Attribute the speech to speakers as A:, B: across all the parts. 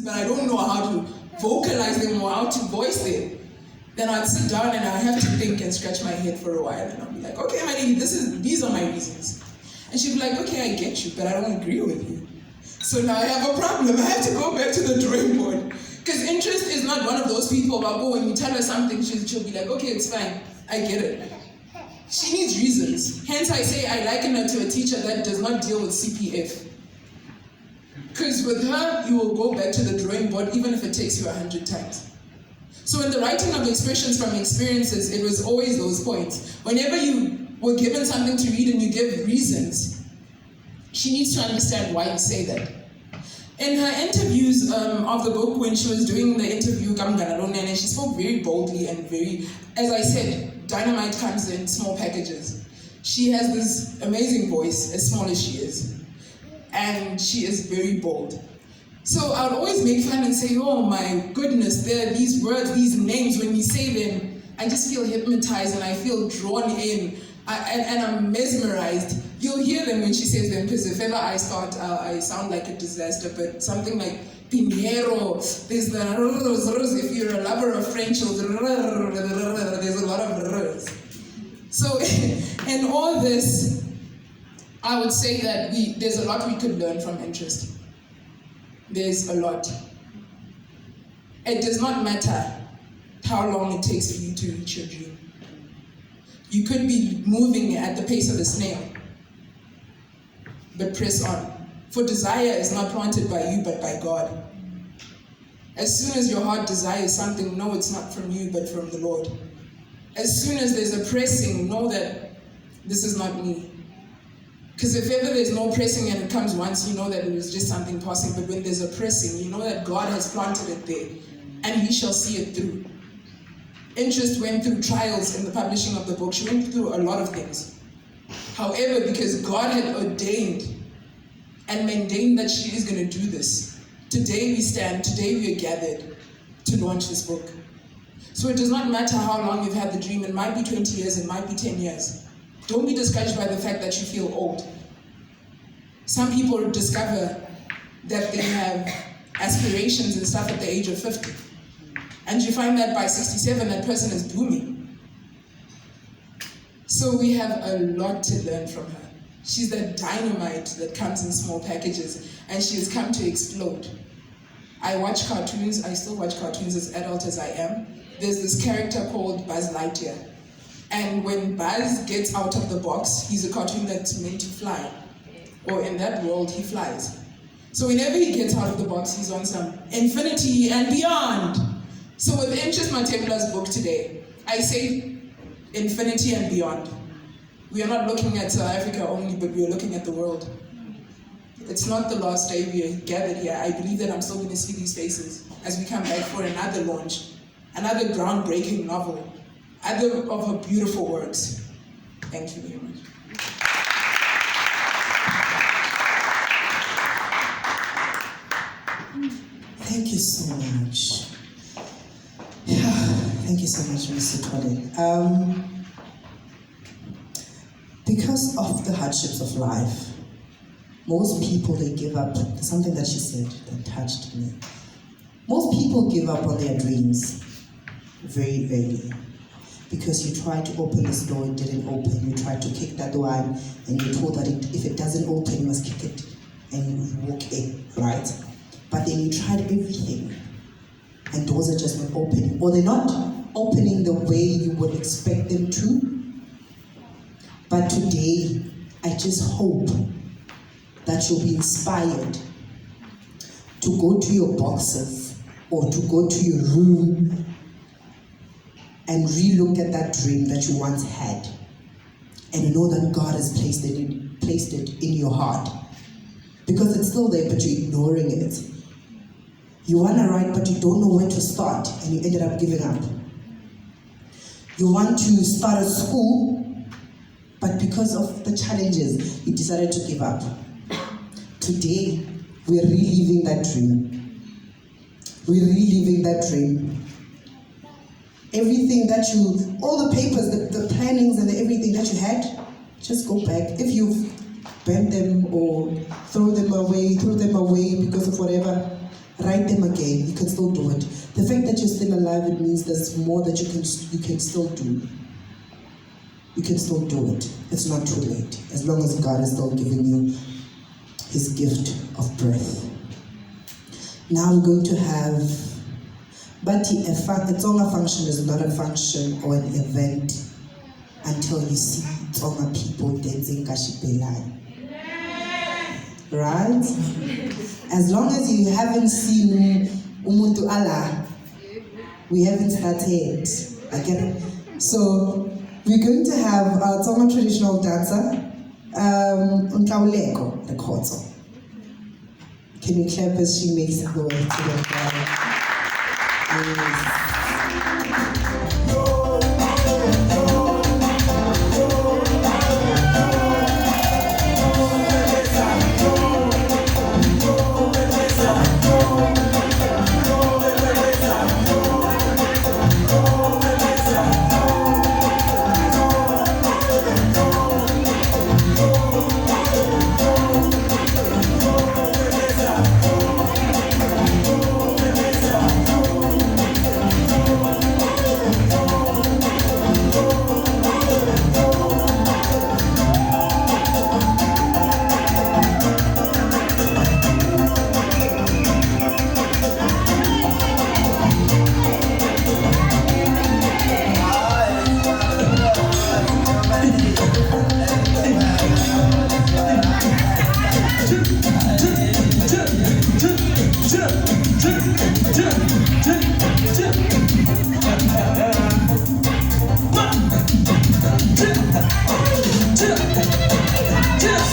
A: but I don't know how to vocalize them or how to voice them, then I'd sit down and I have to think and scratch my head for a while, and I'll be like, okay, honey, these are my reasons. And she'd be like, okay, I get you, but I don't agree with you. So now I have a problem. I have to go back to the drawing board. Because interest is not one of those people about, oh, when you tell her something, she'll be like, okay, it's fine, I get it. She needs reasons. Hence I say I liken her to a teacher that does not deal with CPF. Because with her, you will go back to the drawing board even if it takes you 100 times. So in the writing of expressions from experiences, it was always those points. Whenever you were given something to read and you give reasons, she needs to understand why you say that. In her interviews of the book, when she was doing the interview, and she spoke very boldly and very, as I said, dynamite comes in small packages. She has this amazing voice, as small as she is. And she is very bold. So I would always make fun and say, oh my goodness, there are these words, these names, when you say them, I just feel hypnotized and I feel drawn in, and I'm mesmerized. You'll hear them when she says them, because if ever I start, I sound like a disaster, but something like Pinheiro, there's the if you're a lover of French, there's a lot of r's. So in all this, I would say that there's a lot we could learn from interest. There's a lot. It does not matter how long it takes for you to reach your dream. You could be moving at the pace of a snail, but press on. For desire is not planted by you, but by God. As soon as your heart desires something, know it's not from you, but from the Lord. As soon as there's a pressing, know that this is not me. Because if ever there's no pressing and it comes once, you know that it was just something passing. But when there's a pressing, you know that God has planted it there, and He shall see it through. Interest went through trials in the publishing of the book. She went through a lot of things. However, because God had ordained and maintained that she is going to do this, today we stand, today we are gathered to launch this book. So it does not matter how long you've had the dream. It might be 20 years, it might be 10 years. Don't be discouraged by the fact that you feel old. Some people discover that they have aspirations and stuff at the age of 50. And you find that by 67, that person is blooming. So we have a lot to learn from her. She's that dynamite that comes in small packages, and she has come to explode. I watch cartoons, I still watch cartoons as adult as I am. There's this character called Buzz Lightyear. And when Buzz gets out of the box, he's a cartoon that's meant to fly. Or in that world, he flies. So whenever he gets out of the box, he's on some infinity and beyond. So with Interest Matebula's book today, I say infinity and beyond. We are not looking at South Africa only, but we are looking at the world. It's not the last day we are gathered here. I believe that I'm still going to see these faces as we come back for another launch, another groundbreaking novel, other of her beautiful works. Thank you very much.
B: Thank you so much. Thank you so much, Mr. Tole. Because of the hardships of life, most people, they give up. Something that she said that touched me. Most people give up on their dreams very early. Because you tried to open this door, it didn't open. You tried to kick that door, and you're told that if it doesn't open, you must kick it and you walk in, right? But then you tried everything, and doors are just not opening. Or they're not opening the way you would expect them to. But today, I just hope that you'll be inspired to go to your boxes or to go to your room and re-look at that dream that you once had, and know that God has placed it in your heart. Because it's still there, but you're ignoring it. You want to write, but you don't know where to start, and you ended up giving up. You want to start a school, but because of the challenges, you decided to give up. Today, we're reliving that dream. We're reliving that dream. Everything that all the papers, the plannings and everything that you had, just go back. If you've burned them or throw them away because of whatever, write them again. You can still do it. The fact that you're still alive, it means there's more that you can still do. You can still do it. It's not too late, as long as God is still giving you His gift of breath. Now we're going to have, but a Tsonga function is not a function or an event until you see Tsonga people dancing Kashipelai. Right? As long as you haven't seen Umuntu Allah, we haven't started. I get it? So we're going to have our Tsonga traditional dancer, Unkauleko, the Khotso. Can you clap as she makes her way to the crowd? Yes.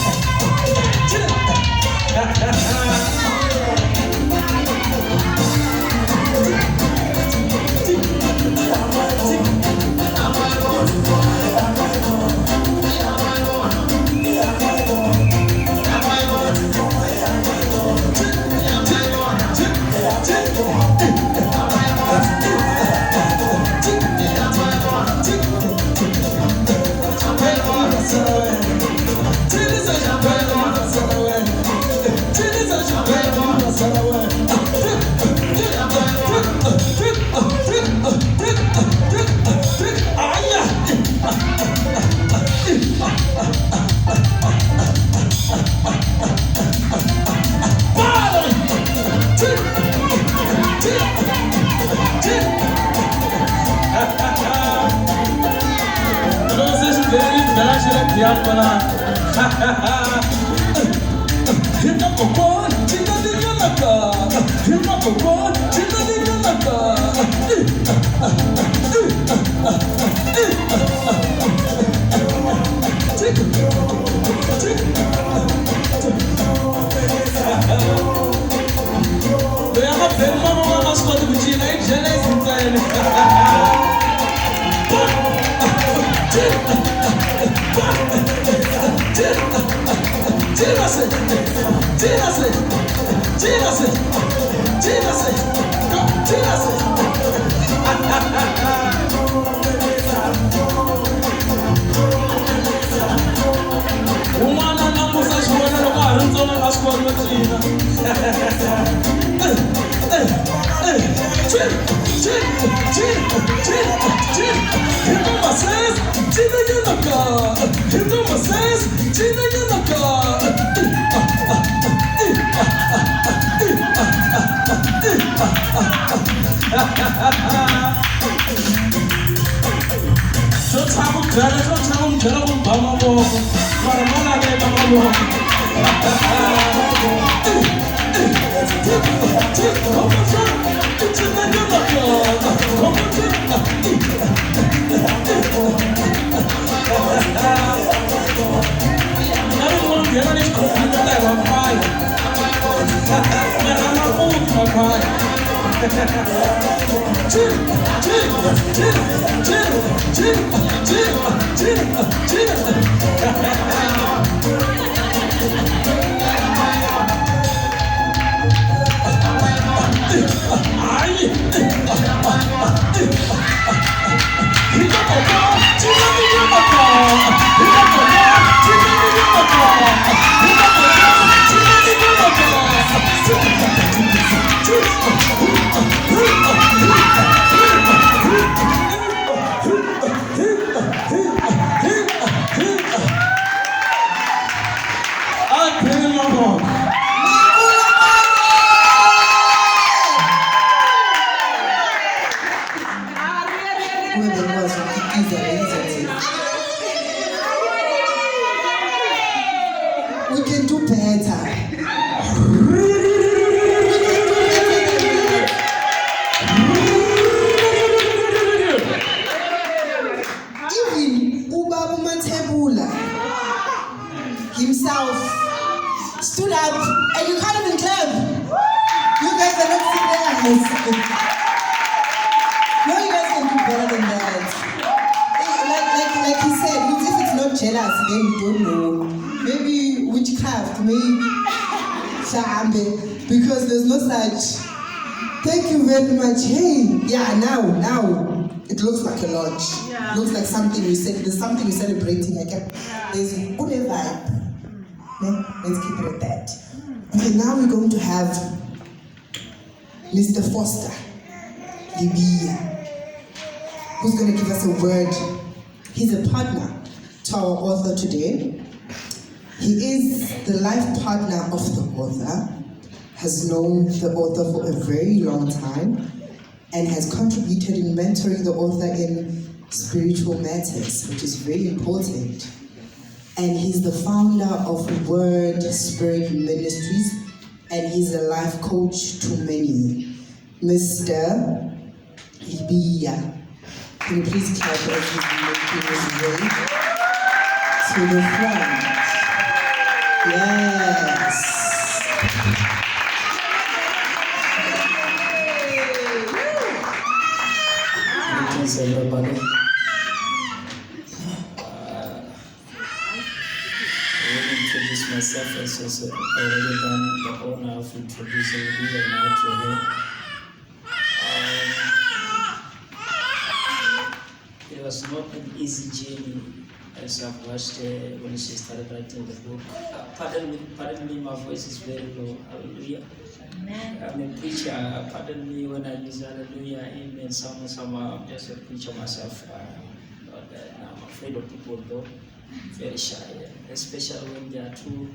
B: guys. No, you guys can do better than that. Like he said, if it's not jealous, then we don't know. Maybe witchcraft, maybe Shambe, because there's no such. Thank you very much. Hey, yeah, now it looks like a lodge.
C: Yeah.
B: Looks like something we said. There's something we're celebrating. There's a good vibe. Let's keep it at that. Okay, now we're going to have Mr. Foster Libia, who's going to give us a word. He's a partner to our author today. He is the life partner of the author, has known the author for a very long time, and has contributed in mentoring the author in spiritual matters, which is very important. And he's the founder of Word Spirit Ministries, and he's a life coach to many. Mr. Libia. Can you please clap as he's making his way to the front? Yes.
D: Greetings, everybody. I will introduce myself as already done the honor of introducing me and now to her. It was not an easy journey as I've watched when she started writing the book. Pardon me, my voice is very low. Hallelujah. I'm a preacher. Pardon me when I use hallelujah, amen, somehow I'm just a preacher myself. I'm afraid of people though. Very shy, especially when there are two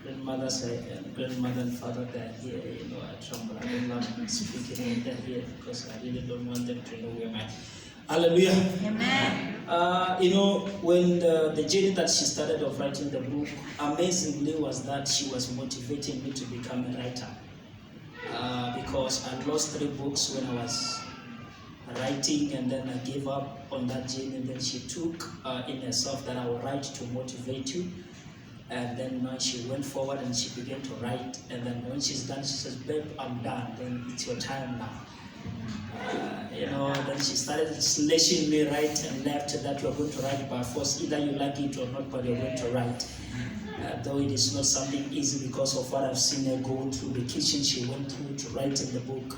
D: grandmothers and grandmother and father that are here. I tremble. I don't love speaking when they're here because I really don't want them to know where my hallelujah.
C: Amen.
D: When the journey that she started of writing the book, amazingly was that she was motivating me to become a writer. Because I lost 3 books when I was writing, and then I gave up on that journey, and then she took in herself that I will write to motivate you. And then she went forward and she began to write, and then when she's done, she says, babe, I'm done, then it's your time now. Then she started slashing me right and left that you're going to write by force, either you like it or not, but you're going to write. Though it is not something easy because of what I've seen her go through, the kitchen she went through to writing the book.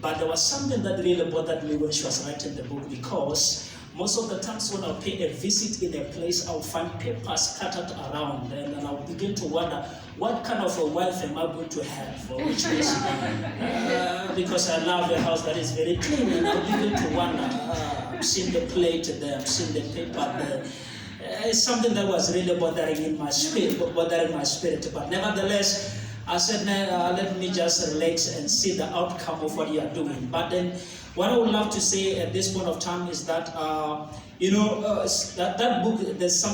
D: But there was something that really bothered me when she was writing the book, because most of the times when I'll pay a visit in a place, I'll find papers scattered around, and then I'll begin to wonder, what kind of a wife am I going to have? Or which means, because I love a house that is very clean, and I'll begin to wonder, I'm seeing the plate there, I'm seeing the paper there. It's something that was really bothering my spirit. But nevertheless, I said, let me just relax and see the outcome of what you are doing. But then, what I would love to say at this point of time is that, that book, there's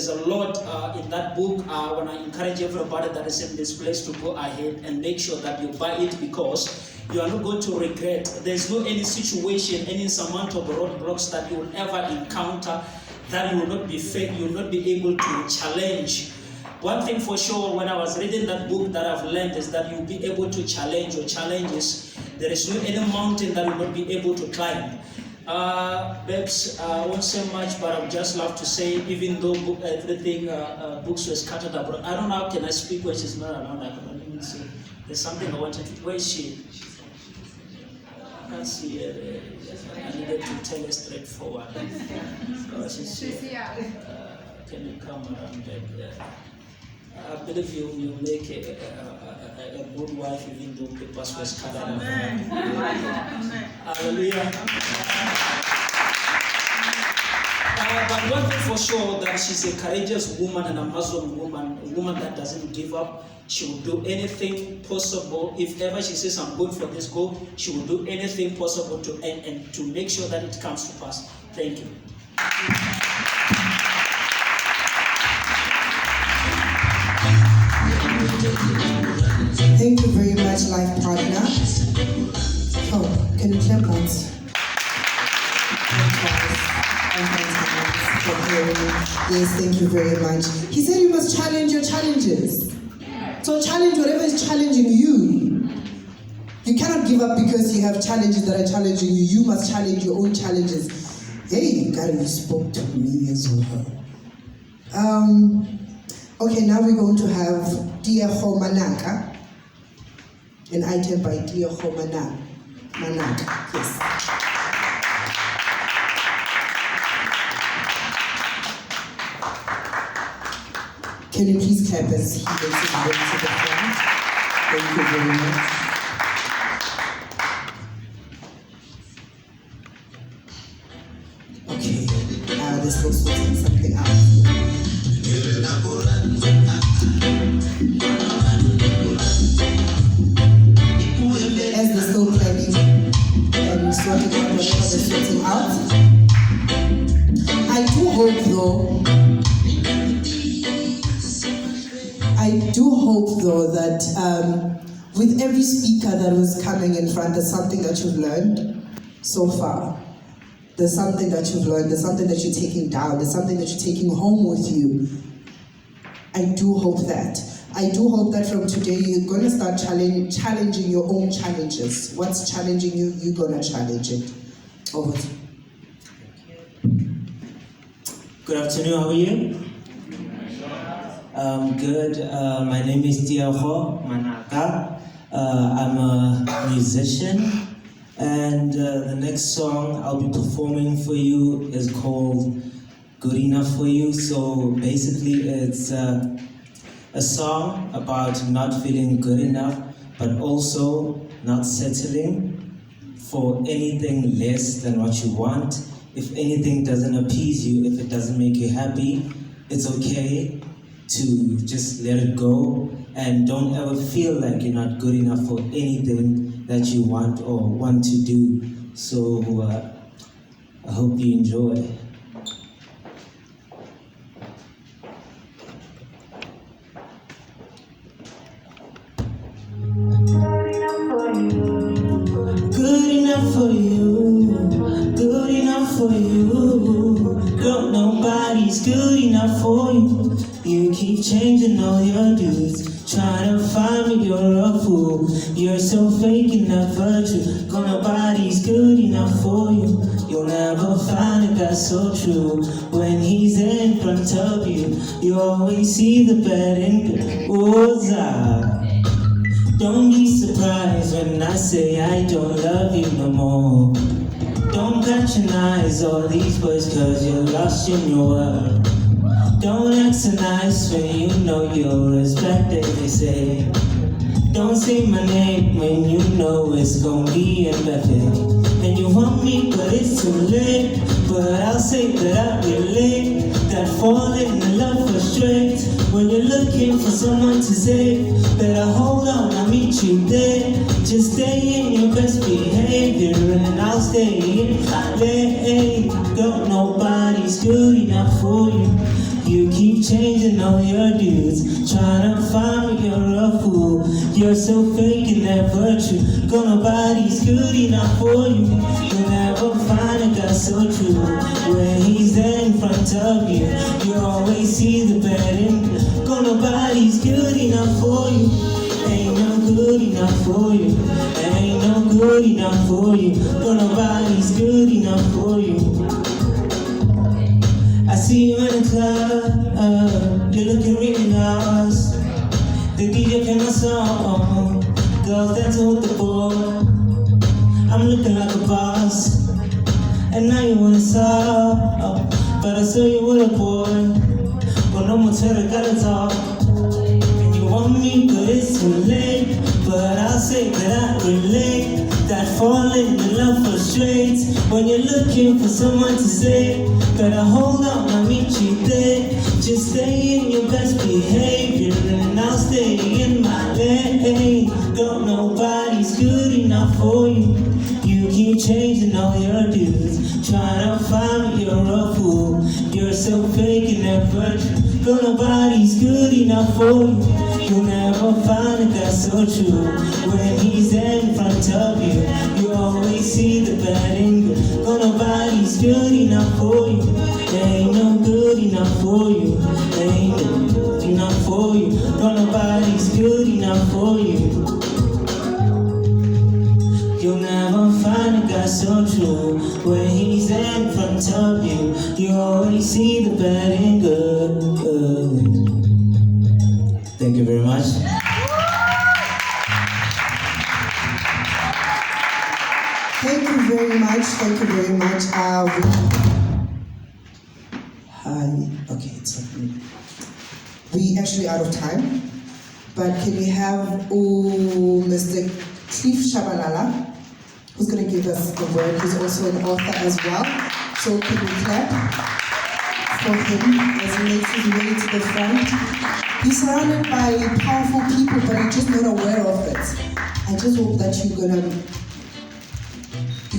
D: a lot in that book. When I encourage everybody that is in this place to go ahead and make sure that you buy it, because you are not going to regret. There's no any situation, any insurmountable roadblocks that you will ever encounter that you will not be able to challenge. One thing for sure, when I was reading that book, that I've learned is that you'll be able to challenge your challenges. There is no any mountain that you will not be able to climb. Babes, I won't say much, but I would just love to say, even though books were scattered abroad, I don't know how can I speak when she's not around. I can even say there's something I wanted to. Where is she? I can't see her. I needed to tell her straightforward. She's here. Can you come around there? I believe you make a good wife even though papers were scattered around. Hallelujah. But one thing for sure, that she's a courageous woman and a Muslim woman, a woman that doesn't give up. She will do anything possible. If ever she says, I'm going for this goal, she will do anything possible to and to make sure that it comes to pass. Thank you.
B: Thank you very much, life partner. Oh, can you clap once? Yes, thank you very much. He said you must challenge your challenges. So challenge whatever is challenging you. You cannot give up because you have challenges that are challenging you. You must challenge your own challenges. Hey, God, you spoke to me as well. Okay, now we're going to have Diego Manaka, an item by Diego Manaka. Yes. Can you please clap as he makes his way to the front? Thank you very much. Okay, now this looks like something else. As they're still planning and sorting out whatever they're sorting out, I do hope though that with every speaker that was coming in front, there's something that you've learned so far. There's something that you've learned, there's something that you're taking down, there's something that you're taking home with you. I do hope that. I do hope that from today you're going to start challenging your own challenges. What's challenging you, you're going to challenge it. Over to you.
C: Good afternoon, how are you? Good. My name is Diego Manaka. I'm a musician, and the next song I'll be performing for you is called Good Enough For You. So basically it's a song about not feeling good enough, but also not settling for anything less than what you want. If anything doesn't appease you, if it doesn't make you happy, it's okay to just let it go, and don't ever feel like you're not good enough for anything that you want or want to do. So I hope you enjoy. Good enough for you, good enough for you. Girl, nobody's good enough for you. You keep changing all your dudes, trying to find me, you're a fool. You're so fake and never true. Girl, nobody's good enough for you. You'll never find a guy so true. When he's in front of you, you always see the bad in good. Oh, don't be surprised when I say I don't love you no more. Don't patronize all these boys cause you're lost in your world. Don't act so nice when you know you'll respect it, they say. Don't say my name when you know it's gonna be embedded. And you want me but it's too late. But I'll say that I relate, that falling in love frustrates. When you're looking for someone to save, better hold on, I'll meet you there. Just stay in your best behavior and I'll stay in my lane. Don't nobody's good enough for you. You keep changing all your dudes, trying to find me, you're a fool. You're so fake and never true. Girl, nobody's good enough for you. You'll never find a guy so true. When he's there in front of you, you always see the bad in him. Girl, nobody's good enough for you. Ain't no good enough for you. Ain't no good enough for you. Girl, nobody's good enough for you. I see you in the club, you're looking really nice. The DJ play my song, girls dancing with the boy. I'm looking like a boss, and now you wanna solve. But I saw you with a boy, but no more tell I gotta talk. And you want me, but it's too late. But I'll say that I relate, that falling in love frustrates. When you're looking for someone to say, better hold on, I'll meet you there. Just stay in your best behavior and I'll stay in my lane. Don't nobody's good enough for you. You keep changing all your dudes, trying to find me, you're a fool. You're so fake and never true. But nobody's good enough for you. You'll never find a guy so true. When he's in front of you, you always see the bad in good. But nobody's good enough for you. Ain't no good enough for you. Ain't no good enough for you. But nobody's good enough for you. You'll never find a guy so true. When he's in front of you, you always see the bad and good. Thank you very much.
B: Thank you very much. Thank you very much. Okay, it's okay. We actually out of time, but can we have Mr. Cliff Shabalala, who's going to give us the word. He's also an author as well. So can we clap for him as he makes his way to the front? He's surrounded by powerful people, but you're just not aware of it. I just hope that you're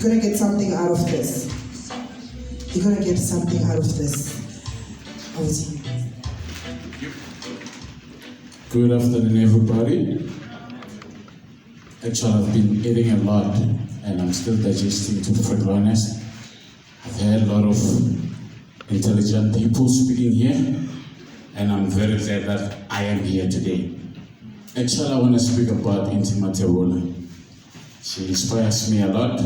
B: gonna get something out of this. You're gonna get something out of this. Over to you.
E: Good afternoon, everybody. Actually, I've been eating a lot, and I'm still digesting, to be perfectly honest. I've heard a lot of intelligent people speaking here, and I'm very glad that I am here today. Actually, I want to speak about Intima Tebola. She inspires me a lot.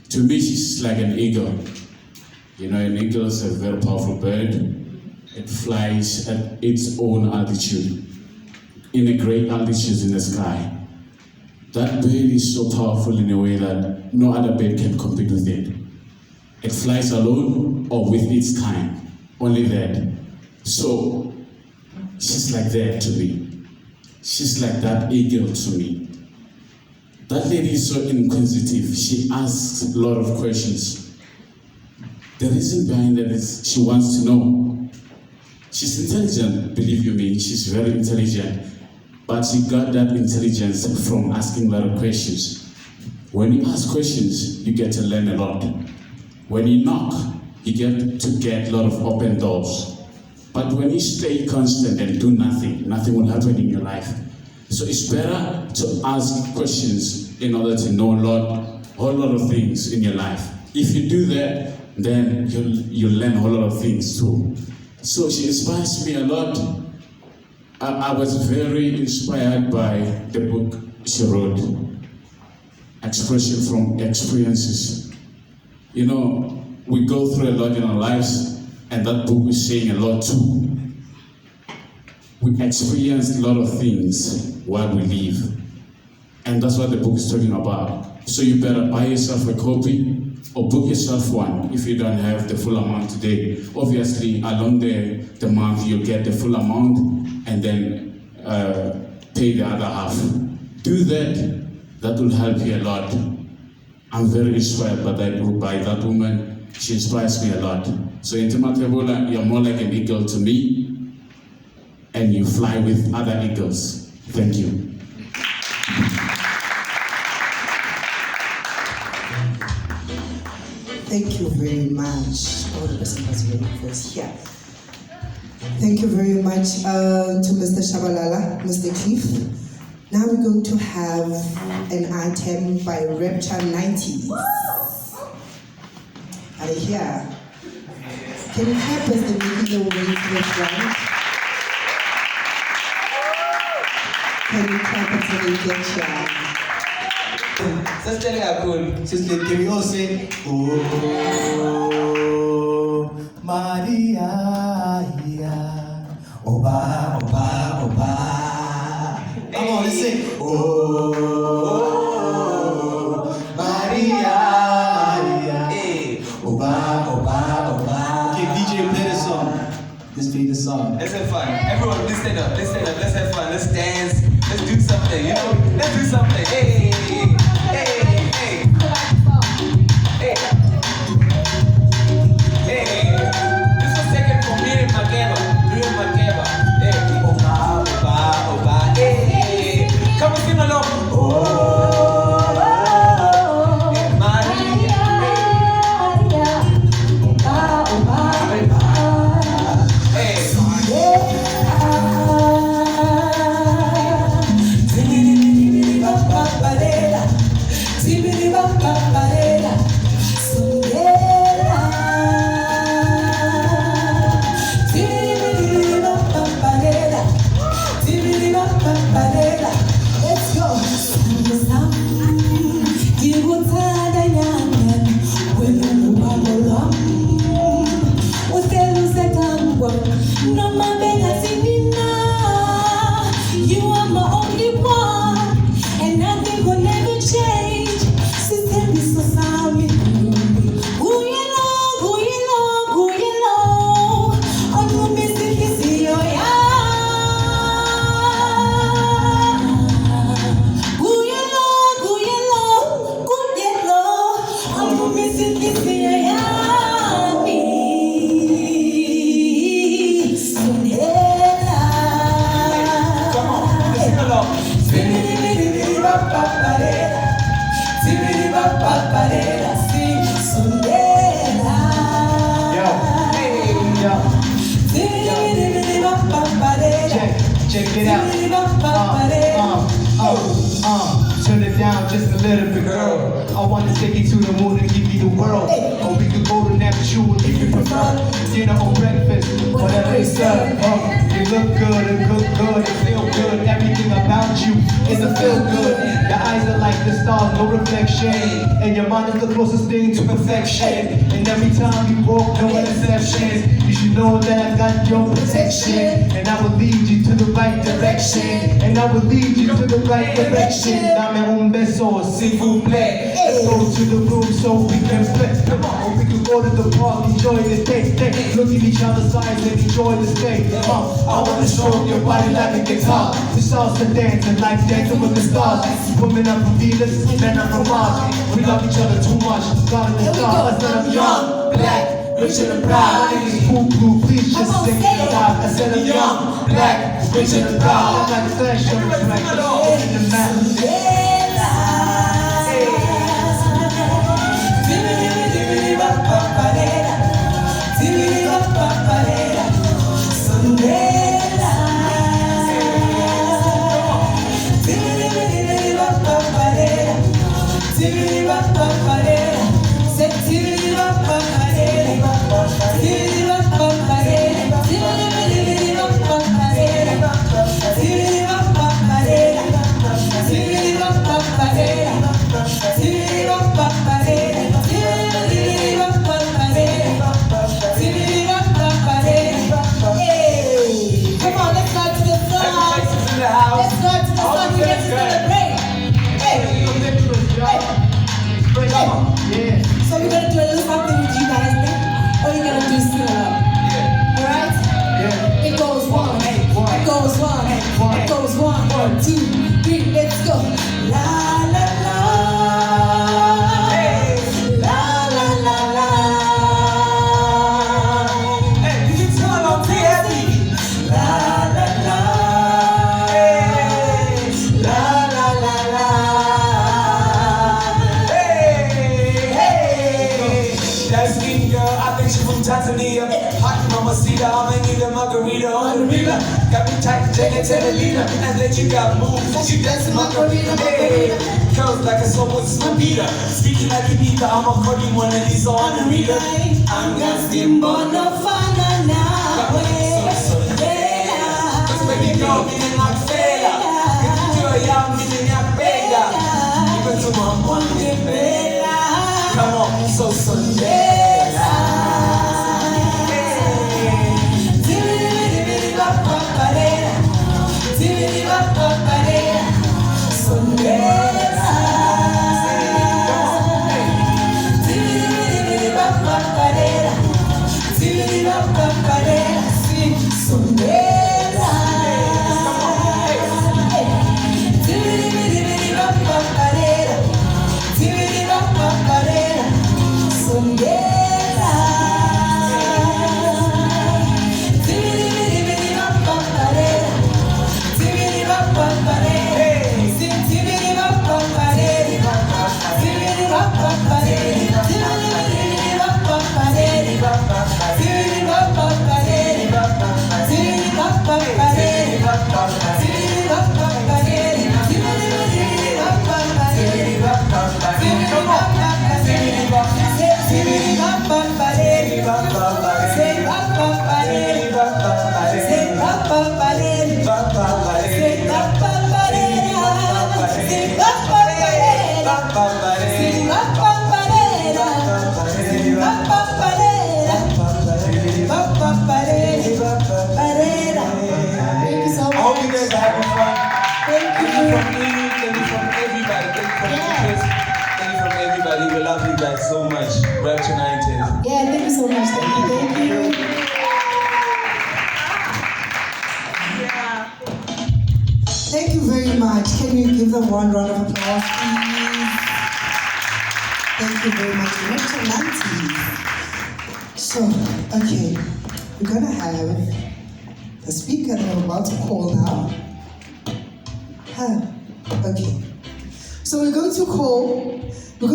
E: To me, she's like an eagle. You know, an eagle is a very powerful bird. It flies at its own altitude, in a great altitude in the sky. That bird is so powerful in a way that no other bird can compete with it. It flies alone or with its kind, only that. So, she's like that to me. She's like that eagle to me. That lady is so inquisitive. She asks a lot of questions. The reason behind that is she wants to know. She's intelligent, believe you me, she's very intelligent. But she got that intelligence from asking a lot of questions. When you ask questions, you get to learn a lot. When you knock, you get to get a lot of open doors. But when you stay constant and do nothing, nothing will happen in your life. So it's better to ask questions in order to know a whole lot of things in your life. If you do that, then you'll learn a whole lot of things too. So she inspires me a lot. I was very inspired by the book she wrote, Expression from Experiences. You know, we go through a lot in our lives, and that book is saying a lot too. We experience a lot of things while we live. And that's what the book is talking about. So you better buy yourself a copy or book yourself one if you don't have the full amount today. Obviously, along the month, you'll get the full amount and then pay the other half. Do that, that will help you a lot. I'm very inspired by that woman. She inspires me a lot. So Intima Tebola, you're more like an eagle to me, and you fly with other eagles. Thank you.
B: Thank you very much. Oh, the person was very first. Yeah. Thank you very much to Mr. Shabalala, Mr. Cliff. Now we're going to have an item by Rapture 90s. Are they here? Can you help us in making the way to the front? Can you clap until they get here?
F: Can we all say, oh, Maria, Oba, Oba, Oba. Come on, let's sing. Oh, Maria, Oba, Oba, Oba. Okay, DJ, play the song. Let's play the song.
G: Let's have fun. Everyone, let's stand up. Let's stand up. Let's have fun. Let's dance. Let's do something. You know, let's do something. Hey, hey, hey, hey. Hey, just a second for me and Makeba. Me and Makeba. Hey, Oba, Oba, Oba. Hey, come and sing along. Oh, Maria, Oba, Oba, Oba. Hey.
B: Let's go.
F: Check it out. Turn it down just a little bit, girl. I want to take you to the moon and give you the world. Or we could go to Neptune if you prefer. Dinner or breakfast, whatever it's served. You look good and cook good and feel good. Everything about you is a feel good. Your eyes are like the stars, no reflection. And your mind is the closest thing to perfection. And every time you walk, no exceptions. You should know that I got your protection. And I will lead you to the right direction. And I will lead you to the right direction. Dame un beso, s'il vous plaît. Let's go to the room so we can flex. Come on, or we can go to the park, enjoy the day. Look at each other's eyes and enjoy the stay. I wanna stroke your body like a guitar. The salsa dancing like dancing with the stars. Women are from Venus, men are from Mars. We love each other too much. God in the stars. I said I'm young, black, rich and proud. My name is Poo Poo, please just sing it loud. I said I'm young, black, rich and proud. I'm like flash on the track, in the map.
H: So we're gonna do a little something with you guys then, or you're gonna do sing along. Alright?
F: Yeah.
H: It goes one, it goes one, it goes 1, 2, 3, let's go. La la la, la la la la.
G: Hey, you can sing along, be happy.
H: La la la, la la la la.
G: That skinny girl, I think she from Tanzania. Hot mamacita, I'ma need a margarita on the river. Got me tight, Jane and Tedelina. And then you got moves, you dancing Macarena. Hey, curls like a soul with my beater. Speaking like a beater, I'ma call you one of these on the reader.
H: I'm gasping, but no fun now.
G: Cause baby girl, me and my fella. If you do a young, me and your bella. Even to my money, bella. Come on, so Sunday. So much. Rapture 19.
H: Yeah, thank you so much. Thank you.
B: Thank you very much. Can you give them one round of applause, please? Thank you very much. Director Nancy. So, okay, we're gonna have the speaker that I'm about to call now. Okay. So we're going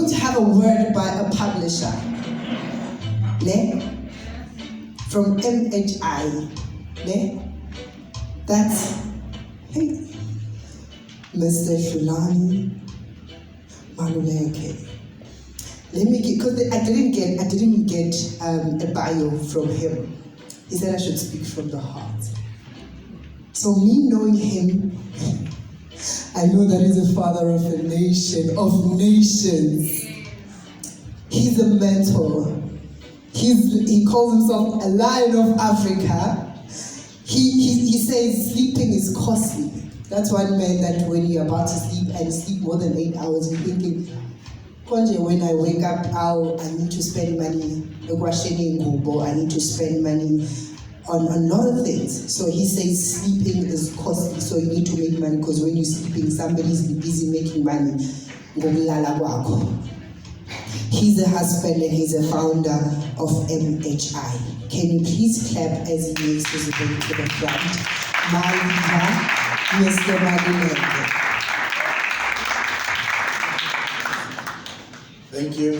B: to have a word by a publisher. Ne? From MHI. Ne? That's Mr. Shulani Maluleke. Let me get, because I didn't get a bio from him. He said I should speak from the heart. So me knowing him, I know that he's a father of a nation, of nations. He's a mentor. He calls himself a lion of Africa. He says sleeping is costly. That's what meant that when you're about to sleep and sleep more than 8 hours, you're thinking, when I wake up, I need to spend money. I need to spend money on a lot of things. So he says sleeping is costly, so you need to make money, because when you're sleeping, somebody's busy making money. He's a husband and he's a founder of MHI. Can you please clap as he makes his way to the front? My leader, Mr. Maduleke.
I: Thank you.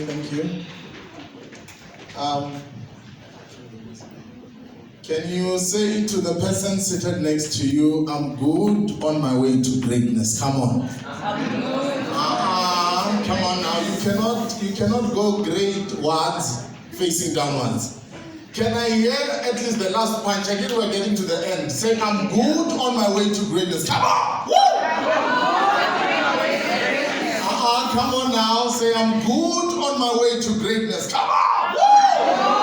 I: Can you say to the person seated next to you, I'm good on my way to greatness? Come on. Come on now. You cannot go great words facing downwards. Can I hear at least the last punch? Again, we're getting to the end. Say, I'm good on my way to greatness. Come on. Woo! Come on now. Say, I'm good on my way to greatness. Come on. Woo!